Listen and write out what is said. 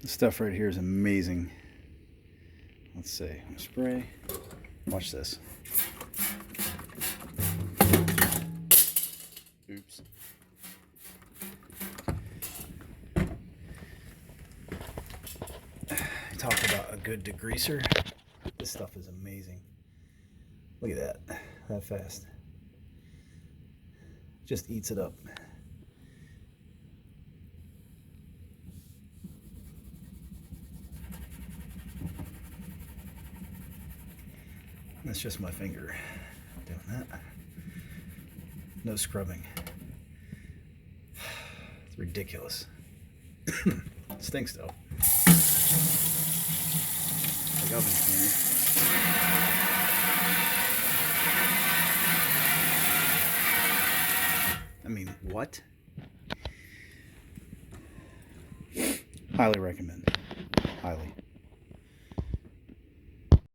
This stuff right here is amazing. Let's see. I'm gonna spray. Watch this. Oops. Talk about a good degreaser. This stuff is amazing. Look at that fast. Just eats it up. That's just my finger doing that. No scrubbing. It's ridiculous. It stinks though. Like oven cleaner. I mean, what? Highly recommend. Highly.